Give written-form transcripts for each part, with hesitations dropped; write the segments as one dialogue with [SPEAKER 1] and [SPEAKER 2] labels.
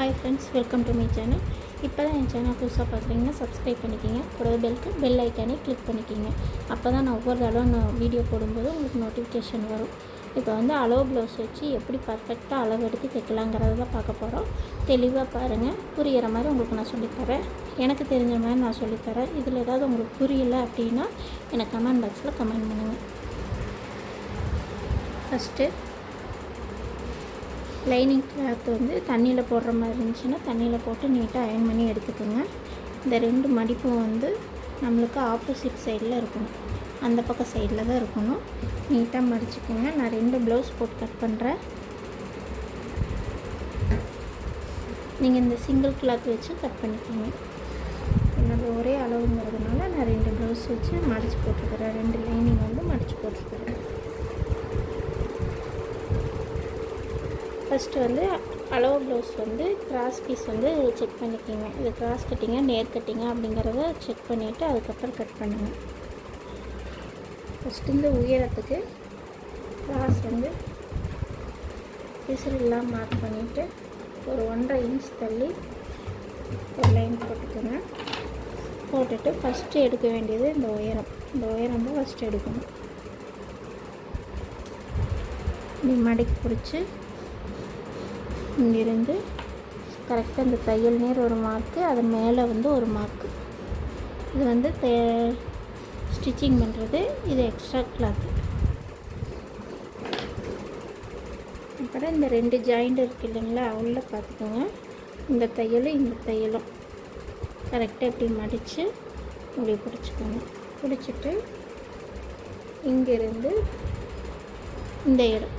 [SPEAKER 1] Hi friends, welcome to my channel. இப்போ தான் என் channel புதுசாக பார்க்குறீங்கன்னா சப்ஸ்கிரைப் பண்ணிக்கிங்க. கூடவே பெல் ஐக்கானே கிளிக் பண்ணிக்கிங்க. அப்போ தான் நான் ஒவ்வொரு தடவை வீடியோ போடும்போது உங்களுக்கு நோட்டிஃபிகேஷன் வரும். இப்போ வந்து அளவு ப்ளவுஸ் வச்சு எப்படி பர்ஃபெக்டாக அளவு எடுத்து தைக்கலாங்கிறத தான் பார்க்க போகிறோம். தெளிவாக பாருங்கள், புரிகிற மாதிரி உங்களுக்கு நான் சொல்லித்தரேன். எனக்கு தெரிஞ்ச மாதிரி நான் சொல்லித்தரேன். இதில் ஏதாவது உங்களுக்கு புரியலை அப்படின்னா எனக்கு கமெண்ட் பாக்ஸில் கமெண்ட் பண்ணுங்கள். ஃபஸ்ட்டு லைனிங் கிளாத் வந்து தண்ணியில் போடுற மாதிரி இருந்துச்சுன்னா தண்ணியில் போட்டு நீட்டாக அயர்ன் பண்ணி எடுத்துக்கோங்க. இந்த ரெண்டு மடிப்பும் வந்து நம்மளுக்கு ஆப்போசிட் சைடில் இருக்கணும், அந்த பக்கம் சைடில் தான் இருக்கணும். நீட்டாக மடிச்சுக்கோங்க. நான் 2 ப்ளவுஸ் போட்டு கட் பண்ணுறேன். நீங்கள் இந்த சிங்கிள் கிளாத் வச்சு கட் பண்ணிக்கோங்க. என்னோட ஒரே அளவுங்கிறதுனால நான் 2 ப்ளவுஸ் வச்சு மடித்து போட்டுருக்கிறேன். 2 லைனிங் வந்து மடித்து போட்டுருக்கிறேன். ஃபஸ்ட்டு வந்து அளவு ப்ளவுஸ் வந்து கிராஸ் பீஸ் வந்து செக் பண்ணிக்கோங்க. இது கிராஸ் கட்டிங்கா நேர் கட்டிங்கா அப்படிங்கிறத செக் பண்ணிவிட்டு அதுக்கப்புறம் கட் பண்ணுங்கள். ஃபஸ்ட்டு இந்த உயரத்துக்கு கிராஸ் வந்து பிசிறெல்லாம் மார்க் பண்ணிவிட்டு ஒரு 1.5 இன்ச் தள்ளி ஒரு லைன் போட்டுக்கோங்க. போட்டுட்டு ஃபஸ்ட்டு எடுக்க வேண்டியது இந்த உயரம் தான் ஃபஸ்ட்டு எடுக்கணும். இப்படி மடக்கி பிடிச்சி இங்கிருந்து கரெக்டாக இந்த தையல் நேர் ஒரு மார்க்கு, அது மேலே வந்து ஒரு மார்க்கு. இது வந்து ஸ்டிச்சிங் பண்ணுறது. இது எக்ஸ்ட்ரா கிளாத்து. அப்புறம் இந்த 2 ஜாயிண்ட் இருக்குது இல்லைங்களா, உள்ளே பார்த்துக்கோங்க. இந்த தையலும் இந்த தையலும் கரெக்டாக இப்படி மடித்து இப்படி பிடிச்சிக்கோங்க. பிடிச்சிட்டு இங்கேருந்து இந்த இடம்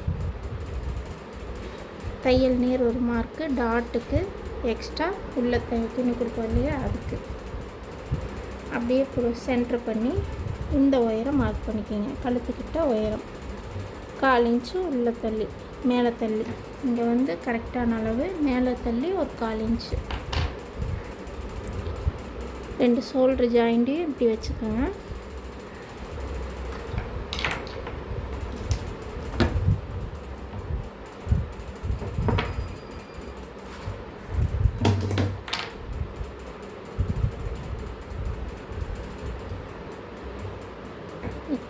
[SPEAKER 1] தையல் நேர் ஒரு மார்க்கு, டாட்டுக்கு எக்ஸ்ட்ரா உள்ள துணி கொடுப்போம் இல்லையா, அதுக்கு அப்படியே சென்ட்ரு பண்ணி இந்த உயரம் மார்க் பண்ணிக்கோங்க. கழுத்துக்கிட்ட உயரம் 1/4 இன்ச்சு உள்ள தள்ளி மேலே தள்ளி, இங்கே வந்து கரெக்டான அளவு மேலே தள்ளி ஒரு 1/4 இன்ச்சு. 2 ஷோல்டர் ஜாயிண்ட்டையும் இப்படி வச்சுக்கோங்க.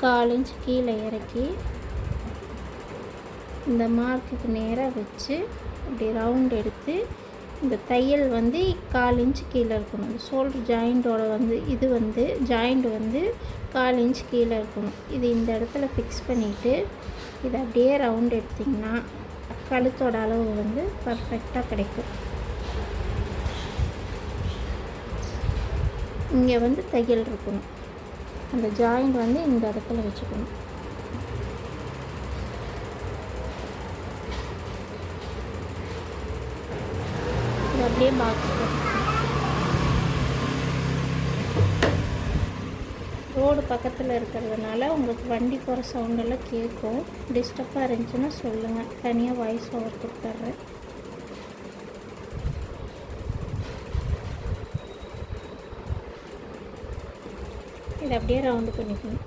[SPEAKER 1] கால் இன்ச் கீழே இறக்கி இந்த மார்க்குக்கு நேராக வச்சு இப்படி ரவுண்ட் எடுத்து இந்த தையல் வந்து 1/4 இன்ச் கீழே இருக்கணும். இந்த ஷோல்டர் ஜாயிண்டோட வந்து இது வந்து ஜாயிண்ட் வந்து 1/4 இன்ச் கீழே இருக்கணும். இது இந்த இடத்துல ஃபிக்ஸ் பண்ணிவிட்டு இதை அப்படியே ரவுண்ட் எடுத்திங்கன்னா கழுத்தோட அளவு வந்து பர்ஃபெக்டாக கிடைக்கும். இங்கே வந்து தையல் இருக்கணும். அந்த ஜாயிண்ட் வந்து இந்த இடத்துல வச்சுக்கணும். இது அப்படியே பாக்ஸ் ரோடு பக்கத்தில் இருக்கிறதுனால உங்களுக்கு வண்டி போகிற சவுண்டெல்லாம் கேட்கும். டிஸ்டர்பாக இருந்துச்சுன்னா சொல்லுங்கள், தனியாக வாய்ஸ் ஓவர் கொடுத்துட்றேன். இதை அப்படியே ரவுண்டு பண்ணிக்கணும்.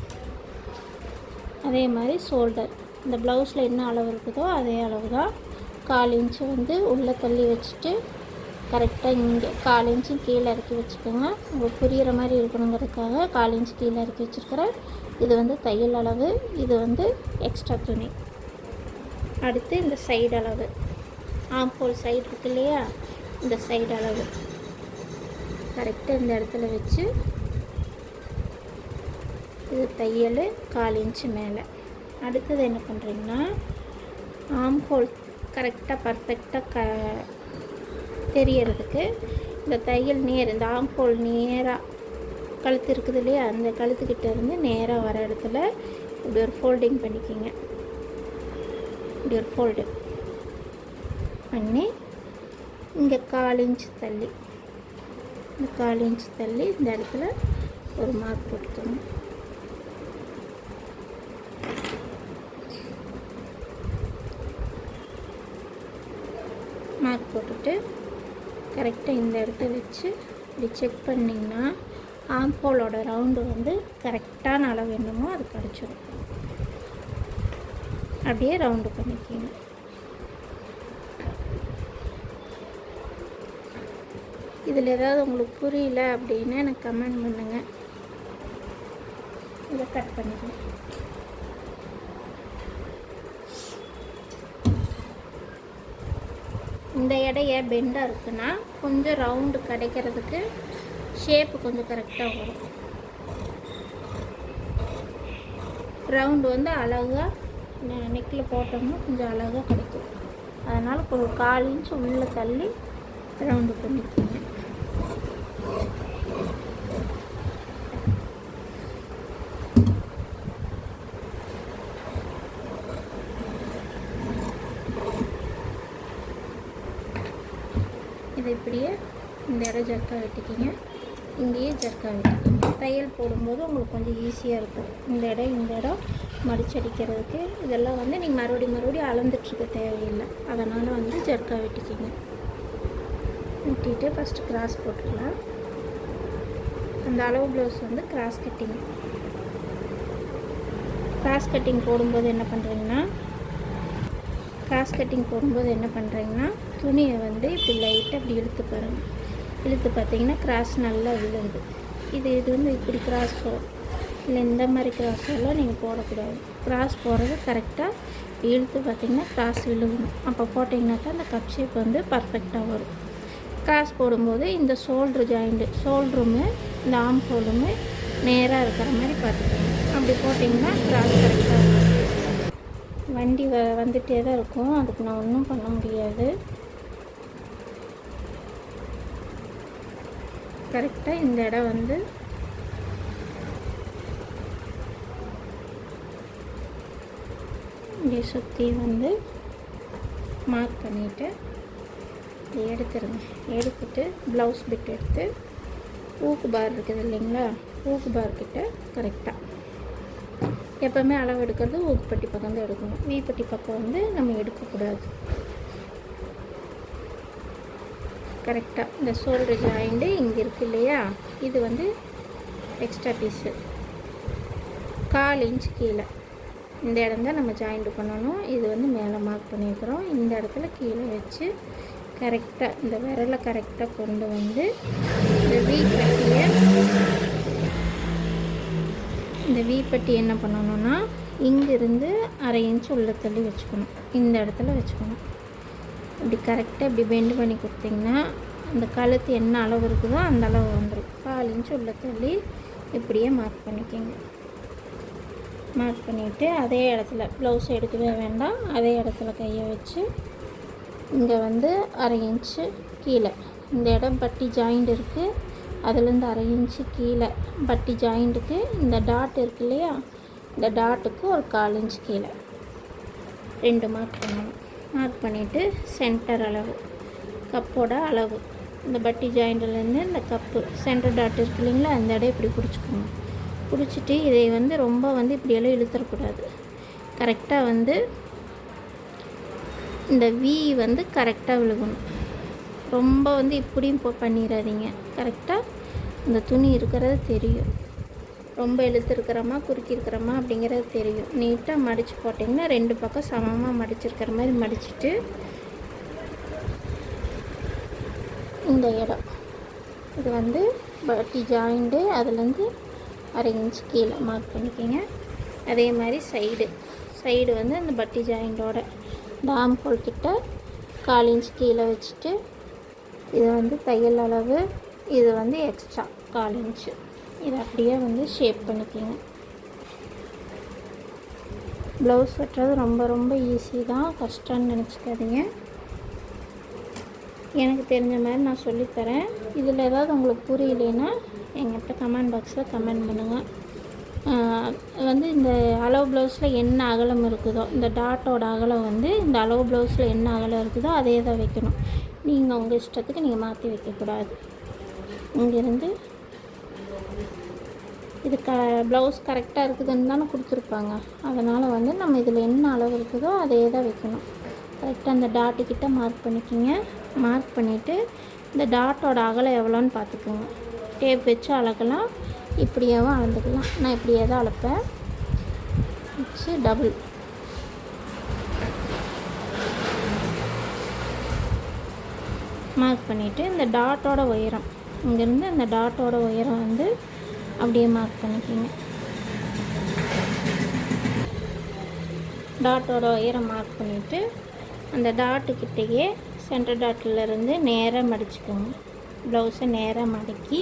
[SPEAKER 1] அதே மாதிரி ஷோல்டர் இந்த ப்ளவுஸில் என்ன அளவு இருக்குதோ அதே அளவு தான். 1/4 இன்ச்சு வந்து உள்ளே தள்ளி வச்சுட்டு கரெக்டாக இங்கே 1/4 இன்ச்சு கீழே இறக்கி வச்சுக்கோங்க. உங்களுக்கு புரிகிற மாதிரி இருக்கணுங்கிறதுக்காக 1/4 இன்ச்சு கீழே இறக்கி வச்சுருக்கிறேன். இது வந்து தையல் அளவு, இது வந்து எக்ஸ்ட்ரா துணி. அடுத்து இந்த சைடு அளவு, ஆம்போல் சைடு இருக்கு இல்லையா, இந்த சைடு அளவு கரெக்டாக இந்த இடத்துல வச்சு இது தையல் 1/4 இன்ச்சு மேலே. அடுத்தது என்ன பண்ணுறீங்கன்னா, ஆம்ஹோல் கரெக்டாக பர்ஃபெக்டாக தெரியறதுக்கு இந்த தையல் நேர், இந்த ஆம்ஹோல் நேராக கழுத்து இருக்குது இல்லையா, அந்த கழுத்துக்கிட்ட இருந்து நேராக வர இடத்துல இப்படி ஒரு ஃபோல்டிங் பண்ணிக்கிங்க. இப்படி ஒரு ஃபோல்டு பண்ணி இங்கே 1/4 இன்ச்சு தள்ளி, இந்த 1/4 இன்ச்சு தள்ளி இந்த இடத்துல ஒரு மார்க் போட்டுக்கோங்க. மார்க் போட்டுட்டு கரெக்டாக இந்த இடத்த வச்சு இப்படி செக் பண்ணிங்கன்னா ஆம்போலோட ரவுண்டு வந்து கரெக்டான அளவு என்னமோ அது கிடச்சிடும். அப்படியே ரவுண்டு பண்ணிக்கோங்க. இதில் ஏதாவது உங்களுக்கு புரியல அப்படின்னா எனக்கு கமெண்ட் பண்ணுங்கள். இதை கட் பண்ணிக்கலாம். இந்த எடையை பெண்டாக இருக்குன்னா கொஞ்சம் ரவுண்டு கிடைக்கிறதுக்கு ஷேப்பு கொஞ்சம் கரெக்டாக வரும். ரவுண்டு வந்து அழகாக நெக்கில் போட்டோம்னா கொஞ்சம் அழகாக கிடைக்கும். அதனால் ஒரு 1/4 இன்ச் உள்ளே தள்ளி ரவுண்டு பண்ணிக்கோங்க. இது இப்படியே இந்த இடம் ஜர்க்கா வெட்டிக்கிங்க, இங்கேயே ஜர்க்கா வெட்டிக்கிங்க. தையல் போடும்போது உங்களுக்கு கொஞ்சம் ஈஸியாக இருக்கும். இந்த இடம் மடிச்சடிக்கிறதுக்கு இதெல்லாம் வந்து நீங்கள் மறுபடியும் அளந்துட்டுருக்க தேவையில்லை. அதனால் வந்து ஜர்க்கா வெட்டிக்கிங்க. வெட்டிட்டு ஃபஸ்ட்டு கிராஸ் போட்டுக்கலாம். அந்த அளவு ப்ளவுஸ் வந்து கிராஸ் கட்டிங் போடும்போது என்ன பண்ணுறீங்கன்னா துணியை வந்து இப்படி லைட்டாக இப்படி இழுத்து பாருங்கள். இழுத்து பார்த்தீங்கன்னா கிராஸ் நல்லா விழுகுது. இது வந்து இப்படி கிராஸ் போகும். இல்லை இந்த மாதிரி கிராஸ் எல்லாம் நீங்கள் போடக்கூடாது. கிராஸ் போடுறது கரெக்டாக இழுத்து பார்த்திங்கன்னா கிராஸ் விழுகணும். அப்போ போட்டிங்கனாக்கா அந்த கப் ஷேப் வந்து பர்ஃபெக்டாக வரும். கிராஸ் போடும்போது இந்த ஷோல்டருமே இந்த ஆம் ஹோலுமே நேராக இருக்கிற மாதிரி பார்த்துக்கோங்க. அப்படி போட்டிங்கன்னா கிராஸ் கரெக்டாக இருக்கும். வண்டி வந்துகிட்டே தான் இருக்கும், அதுக்கு நான் ஒன்றும் பண்ண முடியாது. கரெக்டாக இந்த இடம் வந்து இங்கே சுற்றி வந்து மார்க் பண்ணிவிட்டு எடுத்துட்டு ப்ளவுஸ் பிட் எடுத்து ஊக்கு பார் இருக்குது இல்லைங்களா, ஊக்கு பார் கிட்ட கரெக்டாக எப்போவுமே அளவு எடுக்கிறது ஊக்குப்பட்டி பக்கம் தான் எடுக்கணும். வீப்பட்டி பக்கம் வந்து நம்ம எடுக்கக்கூடாது. கரெக்டாக இந்த ஷோல்டர் ஜாயிண்ட்டு இங்கே இருக்குது இல்லையா, இது வந்து எக்ஸ்ட்ரா பீஸு 1/4 இன்ச் கீழே இந்த இடம் தான் நம்ம ஜாயிண்ட் பண்ணணும். இது வந்து மேலே மார்க் பண்ணியிருக்கிறோம். இந்த இடத்துல கீழே வச்சு கரெக்டாக இந்த விரலை கரெக்டாக கொண்டு வந்து இந்த வீப்பட்டி என்ன பண்ணணும்னா இங்கேருந்து 1/2 இன்ச் உள்ள தள்ளி வச்சுக்கணும். இந்த இடத்துல வச்சுக்கணும். இப்படி கரெக்டாக இப்படி பெண்டு பண்ணி கொடுத்திங்கன்னா அந்த கழுத்து என்ன அளவு இருக்குதோ அந்த அளவு வந்துடும். 1/4 இன்ச் உள்ள தள்ளி இப்படியே மார்க் பண்ணிக்கோங்க. மார்க் பண்ணிவிட்டு அதே இடத்துல ப்ளவுஸ் எடுக்கவே வேண்டாம். அதே இடத்துல கையை வச்சு இங்கே வந்து 1/2 இன்ச்சு கீழே இந்த இடம் பட்டி ஜாயிண்ட் இருக்குது, அதுலேருந்து 1/2 இன்ச்சு கீழே பட்டி ஜாயிண்ட்டுக்கு இந்த டாட் இருக்கு இல்லையா, இந்த டாட்டுக்கு ஒரு 1/4 இன்ச் கீழே 2 மார்க் பண்ணணும். மார்க் பண்ணிவிட்டு சென்டர் அளவு கப்போட அளவு இந்த பட்டி ஜாயிண்ட்லேருந்து இந்த கப்பு சென்டர் டாட் இருக்கு இல்லைங்களா, அந்த இடம் இப்படி பிடிச்சிக்கோங்க. பிடிச்சிட்டு இதை வந்து ரொம்ப வந்து இப்படியெல்லாம் இழுத்துடக்கூடாது. கரெக்டாக வந்து இந்த வி வந்து கரெக்டாக விழுகணும். ரொம்ப வந்து இப்படியும் பண்ணிடாதீங்க. கரெக்டாக இந்த துணி இருக்கிறது தெரியும். ரொம்ப இழுத்துருக்கிறோமா குறுக்கிருக்கிறோமா அப்படிங்கிறது தெரியும். நீட்டாக மடித்து போட்டிங்கன்னா 2 பக்கம் சமமாக மடிச்சிருக்கிற மாதிரி மடிச்சுட்டு இந்த இடம் இது வந்து பட்டி ஜாயிண்ட்டு அதுலேருந்து 1/2 இன்ச் கீழே மார்க் பண்ணிக்கோங்க. அதே மாதிரி சைடு வந்து அந்த பட்டி ஜாயிண்டோட டாம் ஹோல் கிட்ட 1/4 இன்ச் கீழே வச்சுட்டு இது வந்து தையல் அளவு, இது வந்து எக்ஸ்ட்ரா 1/4 இன்ச்சு. இதை அப்படியே வந்து ஷேப் பண்ணிக்கோங்க. ப்ளவுஸ் வெட்டுறது ரொம்ப ரொம்ப ஈஸி தான், கஷ்டம்னு நினச்சிக்காதீங்க. எனக்கு தெரிஞ்ச மாதிரி நான் சொல்லித்தரேன். இதில் ஏதாவது உங்களுக்கு புரியலைன்னா எங்கிட்ட கமெண்ட் பாக்ஸில் கமெண்ட் பண்ணுங்கள். வந்து இந்த அளவு ப்ளவுஸில் என்ன அகலம் இருக்குதோ, இந்த டாட்டோட அகலம் வந்து இந்த அளவு ப்ளவுஸில் என்ன அகலம் இருக்குதோ அதே தான் வைக்கணும். நீங்கள் உங்கள் இஷ்டத்துக்கு நீங்கள் மாற்றி வைக்கக்கூடாது. இங்கேருந்து இது ப்ளவுஸ் கரெக்டாக இருக்குதுன்னு தானே கொடுத்துருப்பாங்க. அதனால் வந்து நம்ம இதில் என்ன அளவு இருக்குதோ அதே தான் வைக்கணும். கரெக்டாக அந்த டாட்டுக்கிட்ட மார்க் பண்ணிக்கோங்க. மார்க் பண்ணிவிட்டு இந்த டாட்டோட அகலம் எவ்வளோன்னு பார்த்துக்கோங்க. டேப் வச்சு அளக்கலாம், இப்படியாவும் அளந்துக்கலாம். நான் இப்படியே தான் அளப்பேன். வச்சு டபுள் மார்க் பண்ணிவிட்டு இந்த டாட்டோட உயரம் இங்கேருந்து அந்த டாட்டோட உயரம் வந்து அப்படியே மார்க் பண்ணிக்கிங்க. டாட்டோட உயரம் மார்க் பண்ணிவிட்டு அந்த டாட்டுக்கிட்டேயே சென்டர் டாட்டிலேருந்து நேராக மடிச்சுக்கோங்க. ப்ளவுஸை நேராக மடக்கி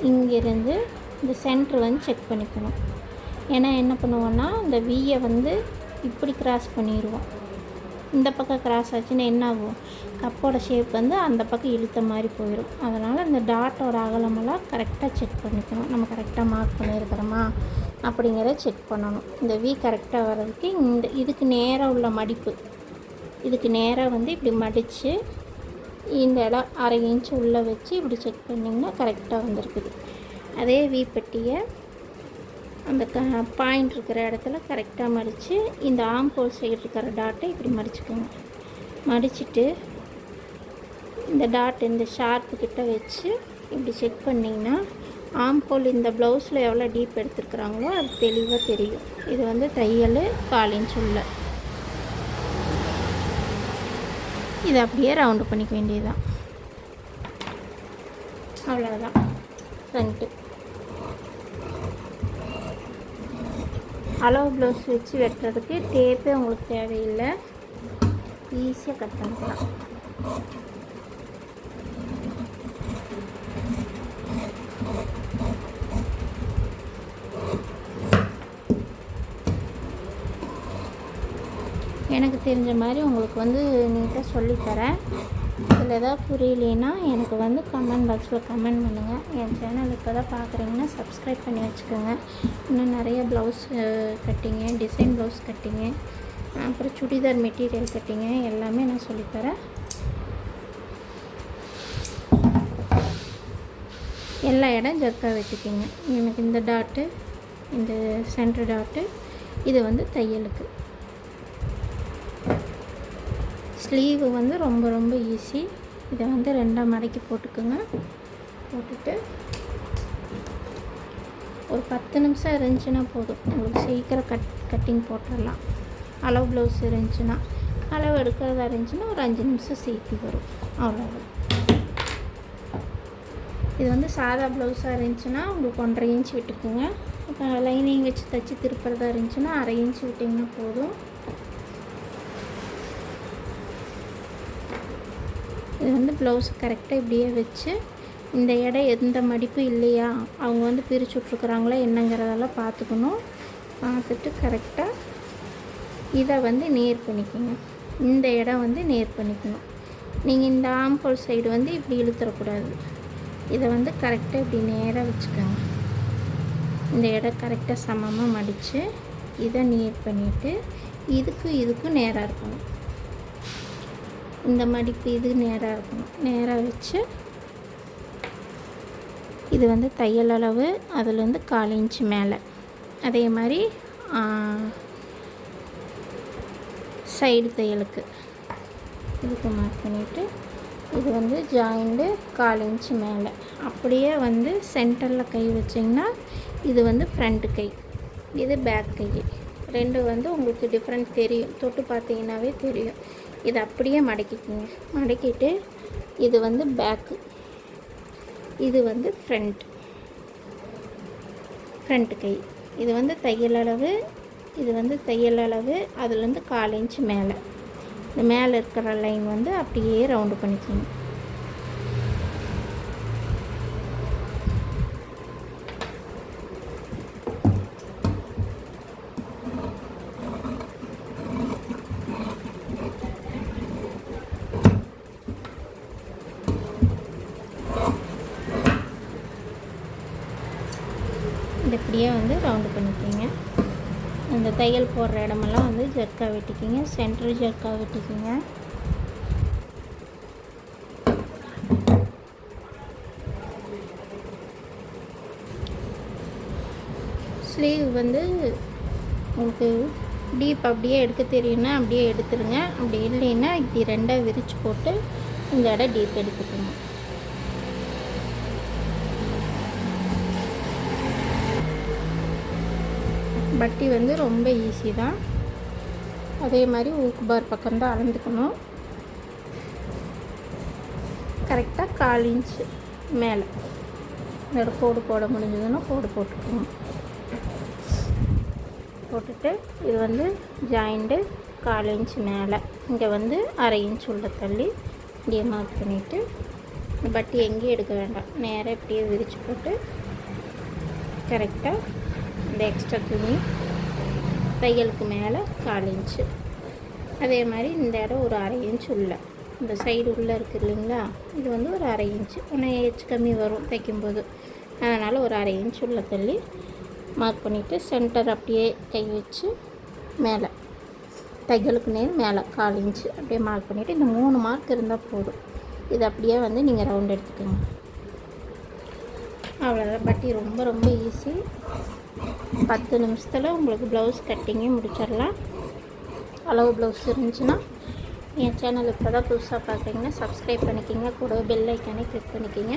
[SPEAKER 1] இங்கேருந்து இந்த சென்ட்ரு வந்து செக் பண்ணிக்கணும். ஏன்னா என்ன பண்ணுவோன்னா இந்த வியை வந்து இப்படி கிராஸ் பண்ணிடுவோம். இந்த பக்கம் கிராஸ் ஆச்சுன்னா என்ன ஆகும், கப்போட ஷேப் வந்து அந்த பக்கம் இழுத்த மாதிரி போயிடும். அதனால் இந்த டாட்டோட அகலமெல்லாம் கரெக்டாக செக் பண்ணிக்கணும். நம்ம கரெக்டாக மார்க் பண்ணியிருக்கிறோமா அப்படிங்கிறத செக் பண்ணணும். இந்த வி கரெக்டாக வர்றதுக்கு இதுக்கு நேராக உள்ள மடிப்பு, இதுக்கு நேராக வந்து இப்படி மடித்து இந்த இடம் 1/2 இன்ச்சு உள்ளே வச்சு இப்படி செக் பண்ணிங்கன்னா கரெக்டாக வந்திருக்குது. அதே வி பெட்டியை அந்த பாயிண்ட் இருக்கிற இடத்துல கரெக்டாக மடித்து இந்த ஆம்ஹோல் சைடு இருக்கிற டாட்டை இப்படி மடிச்சுக்கோங்க. மடிச்சுட்டு இந்த டாட் இந்த ஷார்ப்பு கிட்ட வச்சு இப்படி செக் பண்ணிங்கன்னா ஆம்ஹோல் இந்த ப்ளவுஸில் எவ்வளோ டீப் எடுத்துருக்குறாங்களோ அது தெளிவாக தெரியும். இது வந்து தையல் 1/4 இன்ச் உள்ள. இதை அப்படியே ரவுண்டு பண்ணிக்க வேண்டியதுதான். அவ்வளோதான் ஃப்ரண்ட்டு. அளவு ப்ளவுஸ் வச்சு வெட்டுறதுக்கு டேப்பே உங்களுக்கு தேவையில்லை, ஈஸியாக கட் பண்ணிக்கலாம். எனக்கு தெரிஞ்ச மாதிரி உங்களுக்கு வந்து நீட்டாக சொல்லித்தரேன். இதில் எதாவது புரியலைன்னா எனக்கு வந்து கமெண்ட் பாக்ஸில் கமெண்ட் பண்ணுங்கள். என் சேனல் இப்போ தான் பார்க்குறீங்கன்னா சப்ஸ்கிரைப் பண்ணி வச்சுக்கோங்க. இன்னும் நிறைய ப்ளவுஸ் கட்டிங்கு, டிசைன் ப்ளவுஸ் கட்டிங்கு, அப்புறம் சுடிதார் மெட்டீரியல் கட்டிங்கு எல்லாமே நான் சொல்லித்தரேன். எல்லா இடம் ஜர்க்காக வெட்டிக்கிங்க. எனக்கு இந்த டாட்டு, இந்த சென்டர் டாட்டு, இது வந்து தையலுக்கு. ஸ்லீவு வந்து ரொம்ப ரொம்ப ஈஸி. இதை வந்து 2ஆக மடக்கி போட்டுக்கோங்க. போட்டுட்டு ஒரு 10 நிமிஷம் இருந்துச்சுன்னா போதும், உங்களுக்கு சீக்கிரம் கட்டிங் போட்டுடலாம். அளவு ப்ளவுஸ் இருந்துச்சுன்னா, அளவு எடுக்கிறதா இருந்துச்சுன்னா ஒரு 5 நிமிஷம் சேர்த்து வரும், அவ்வளோதான். இது வந்து சாதா ப்ளவுஸாக இருந்துச்சுன்னா உங்களுக்கு 1.5 இன்ச் விட்டுக்குங்க. இப்போ லைனிங் வச்சு தைச்சி திருப்புறதா இருந்துச்சுன்னா 1/2 இன்ச் விட்டிங்கன்னா போதும். இது வந்து ப்ளவுஸ் கரெக்டாக இப்படியே வச்சு இந்த இடம் எந்த மடிப்பு இல்லையா, அவங்க வந்து பிரித்து விட்ருக்குறாங்களா என்னங்கிறதெல்லாம் பார்த்துக்கணும். பார்த்துட்டு கரெக்டாக இதை வந்து நேர் பண்ணிக்கோங்க. இந்த இடம் வந்து நேர் பண்ணிக்கணும். நீங்கள் இந்த ஆம்ஹோல் சைடு வந்து இப்படி இழுத்துறக்கூடாது. இதை வந்து கரெக்டாக இப்படி நேராக வச்சுக்கோங்க. இந்த இடம் கரெக்டாக சமமாக மடித்து இதை நேர் பண்ணிவிட்டு இதுக்கும் நேராக இருக்கணும். இந்த மடிப்பு இது நேராக இருக்கணும். நேராக வச்சு இது வந்து தையல் அளவு, அதில் வந்து 1/4 இன்ச்சு மேலே. அதே மாதிரி சைடு தையலுக்கு இதுக்கு மார்க் பண்ணிவிட்டு இது வந்து ஜாயிண்ட்டு 1/4 இன்ச்சு மேலே. அப்படியே வந்து சென்டரில் கை வச்சிங்கன்னா இது வந்து ஃப்ரண்ட்டு கை, இது பேக் கை. ரெண்டும் வந்து உங்களுக்கு டிஃப்ரெண்ட் தெரியும், தொட்டு பார்த்தீங்கன்னாவே தெரியும். இதை அப்படியே மடக்கிக்கோங்க. மடக்கிட்டு இது வந்து பேக்கு, இது வந்து ஃப்ரண்ட் கை. இது வந்து தையல் அளவு, இது வந்து தையல் அளவு, அதுலேருந்து 1/4 இன்ச்சு மேலே. இந்த மேலே இருக்கிற லைன் வந்து அப்படியே ரவுண்டு பண்ணிக்கோங்க. இது இப்படியே வந்து ரவுண்டு பண்ணிக்கிங்க. இந்த தையல் போடுற இடமெல்லாம் வந்து ஜர்க்கா வெட்டிக்கிங்க. சென்டர் ஜர்க்கா வெட்டிக்கிங்க. ஸ்லீவ் வந்து உங்களுக்கு டீப் அப்படியே எடுக்க தெரியும்னா அப்படியே எடுத்துருங்க. அப்படி இல்லைன்னா இப்படி 2ஆக விரித்து போட்டு இந்த இடம் டீப் எடுத்துக்கணும். பட்டி வந்து ரொம்ப ஈஸி தான். அதே மாதிரி ஊக்கு பார் பக்கம் தான் அளந்துக்கணும். கரெக்டாக 1/4 இன்ச்சு மேலே இதோட கோடு போட முடிஞ்சதுன்னா கோடு போட்டுக்கணும். போட்டுட்டு இது வந்து ஜாயிண்ட்டு 1/4 இன்ச்சு மேலே, இங்கே வந்து 1/2 இன்ச் உள்ள தள்ளி இப்படியே மார்க் பண்ணிவிட்டு இந்த பட்டி எங்கேயும் எடுக்க வேண்டாம், நேராக இப்படியே விரித்து போட்டு கரெக்டாக இந்த எக்ஸ்ட்ரா துணி தையலுக்கு மேலே 1/4 இன்ச்சு, அதே மாதிரி இந்த இடம் ஒரு 1/2 இன்ச் உள்ள இந்த சைடு உள்ளே இருக்குது இல்லைங்களா, இது வந்து ஒரு 1/2 இன்ச்சு, ஒன்று ஏச்சு கம்மி வரும் தைக்கும்போது, அதனால் ஒரு 1/2 இன்ச் உள்ள தள்ளி மார்க் பண்ணிவிட்டு சென்டர் அப்படியே கை வச்சு மேலே தையலுக்கு நேர் மேலே 1/4 இன்ச்சு அப்படியே மார்க் பண்ணிவிட்டு இந்த 3 மார்க் இருந்தால் போதும். இது அப்படியே வந்து நீங்கள் ரவுண்ட் எடுத்துக்கோங்க. அவ்வளோதான். பட்டி ரொம்ப ரொம்ப ஈஸி. 10 நிமிஷத்தில் உங்களுக்கு ப்ளவுஸ் கட்டிங்கே முடிச்சிடலாம். அளவு ப்ளவுஸ் இருந்துச்சுன்னா என் சேனல் இப்போ தான் புதுசாக பார்க்குறீங்கன்னா சப்ஸ்கிரைப் பண்ணிக்கிங்க, கூட பெல் ஐக்கானே கிளிக் பண்ணிக்கிங்க.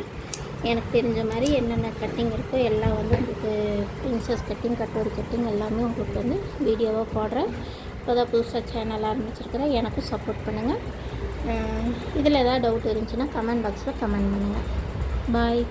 [SPEAKER 1] எனக்கு தெரிஞ்ச மாதிரி என்னென்ன கட்டிங் இருக்கோ எல்லாம் வந்து உங்களுக்கு பிரின்சஸ் கட்டிங், கட்டோரி கட்டிங் எல்லாமே உங்களுக்கு வந்து வீடியோவாக போடுறேன். இப்போ தான் புதுசாக சேனல் ஆரம்பிச்சிருக்கிறேன். எனக்கும் சப்போர்ட் பண்ணுங்கள். இதில் ஏதாவது டவுட் இருந்துச்சுன்னா கமெண்ட் பாக்ஸில் கமெண்ட் பண்ணுங்கள். பாய்.